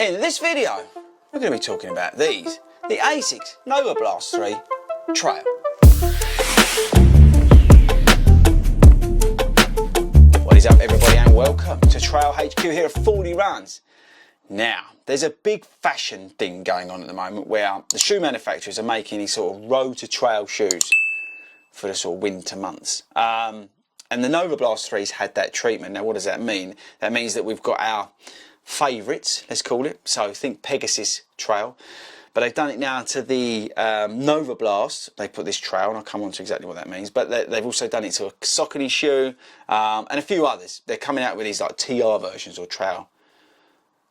In this video, we're going to be talking about these, the Asics Novablast 3 Trail. What is up everybody and welcome to Trail HQ here at 40 Runs. Now, there's a big fashion thing going on at the moment where the shoe manufacturers are making these sort of road to trail shoes for the sort of winter months. And the Novablast 3's had that treatment. Now what does that mean? That means that we've got our favourites, let's call it. So think Pegasus Trail. But they've done it now to the Novablast. They put this trail, and I'll come on to exactly what that means. But they've also done it to a Saucony shoe and a few others. They're coming out with these like TR versions or trail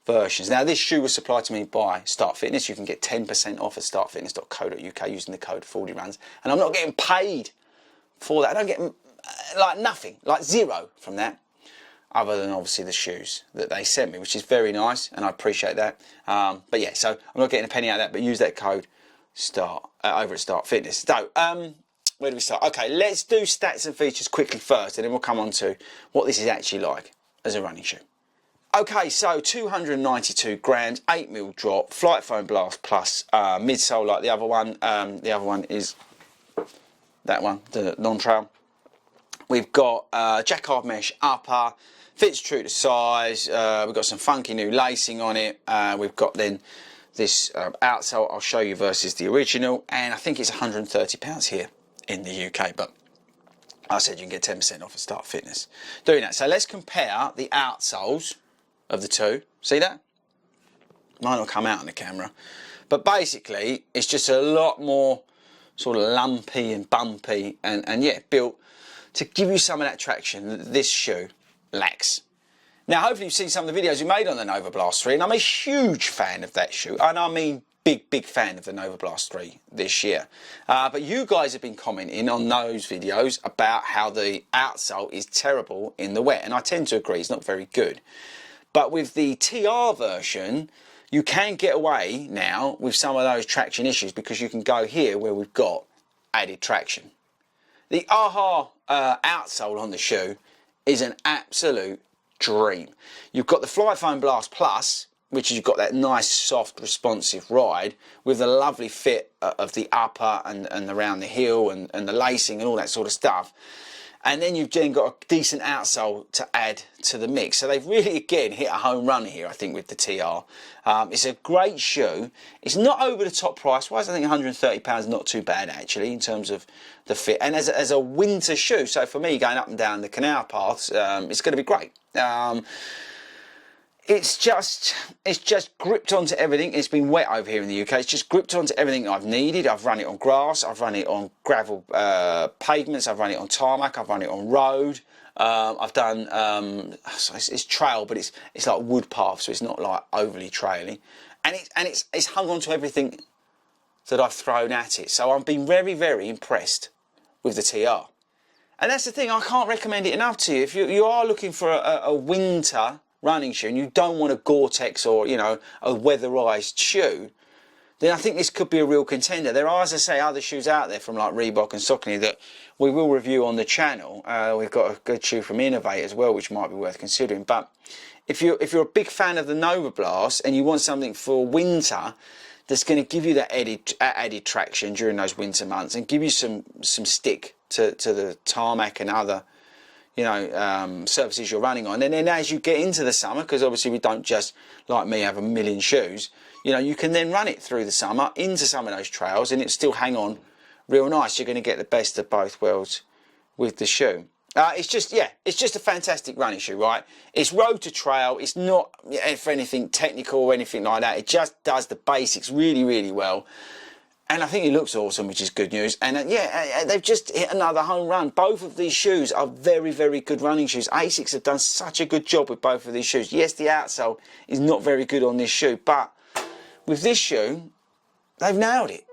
versions. Now this shoe was supplied to me by Start Fitness. You can get 10% off at startfitness.co.uk using the code 40runs. And I'm not getting paid for that. I don't get like nothing, like zero from that, other than obviously the shoes that they sent me, which is very nice, and I appreciate that. But yeah, so I'm not getting a penny out of that, but use that code START over at Start Fitness. So where do we start? Okay, let's do stats and features quickly first, and then we'll come on to what this is actually like as a running shoe. Okay, so 292 grams, 8mm drop, Flight Foam Blast Plus, midsole like the other one. The other one is that one, the non-trail. We've got jacquard mesh upper, fits true to size. We've got some funky new lacing on it. We've got then this outsole I'll show you versus the original, and I think it's £130 here in the UK, but I said you can get 10% off at Start Fitness doing that. So let's compare the outsoles of the two. See that? Might not come out on the camera, but basically it's just a lot more sort of lumpy and bumpy and yeah, built to give you some of that traction that this shoe lacks. Now hopefully you've seen some of the videos we made on the Novablast 3, and I'm a huge fan of that shoe, and I mean big fan of the Novablast 3 this year. But you guys have been commenting on those videos about how the outsole is terrible in the wet, and I tend to agree, it's not very good. But with the TR version, you can get away now with some of those traction issues because you can go here where we've got added traction. The AHA outsole on the shoe is an absolute dream. You've got the Flight Foam Blast Plus, which is you've got that nice, soft, responsive ride with the lovely fit of the upper and around the heel and the lacing and all that sort of stuff. And then you've then got a decent outsole to add to the mix. So they've really, again, hit a home run here, I think, with the TR. It's a great shoe. It's not over the top price-wise. I think £130 is not too bad, actually, in terms of the fit. And as a winter shoe, so for me, going up and down the canal paths, it's going to be great. It's just gripped onto everything. It's been wet over here in the UK. It's just gripped onto everything I've needed. I've run it on grass. I've run it on gravel pavements. I've run it on tarmac. I've run it on road. I've done it's trail, but it's like wood path, so it's not like overly traily. And it's hung onto everything that I've thrown at it. So I've been very impressed with the TR. And that's the thing. I can't recommend it enough to you. If you are looking for a winter running shoe and you don't want a Gore-Tex or, you know, a weatherized shoe, then I think this could be a real contender. There are, as I say, other shoes out there from like Reebok and Saucony that we will review on the channel. We've got a good shoe from Innovate as well, which might be worth considering. But if you're a big fan of the Novablast and you want something for winter that's going to give you that added traction during those winter months and give you some stick to the tarmac and other, you know, surfaces you're running on, and then as you get into the summer, because obviously we don't just, like me, have a million shoes, you know, you can then run it through the summer into some of those trails and it still hang on real nice. You're going to get the best of both worlds with the shoe. It's just a fantastic running shoe, right? It's road to trail. It's not for anything technical or anything like that. It just does the basics really well. And I think it looks awesome, which is good news. And yeah, they've just hit another home run. Both of these shoes are very good running shoes. Asics have done such a good job with both of these shoes. Yes, the outsole is not very good on this shoe, but with this shoe, they've nailed it.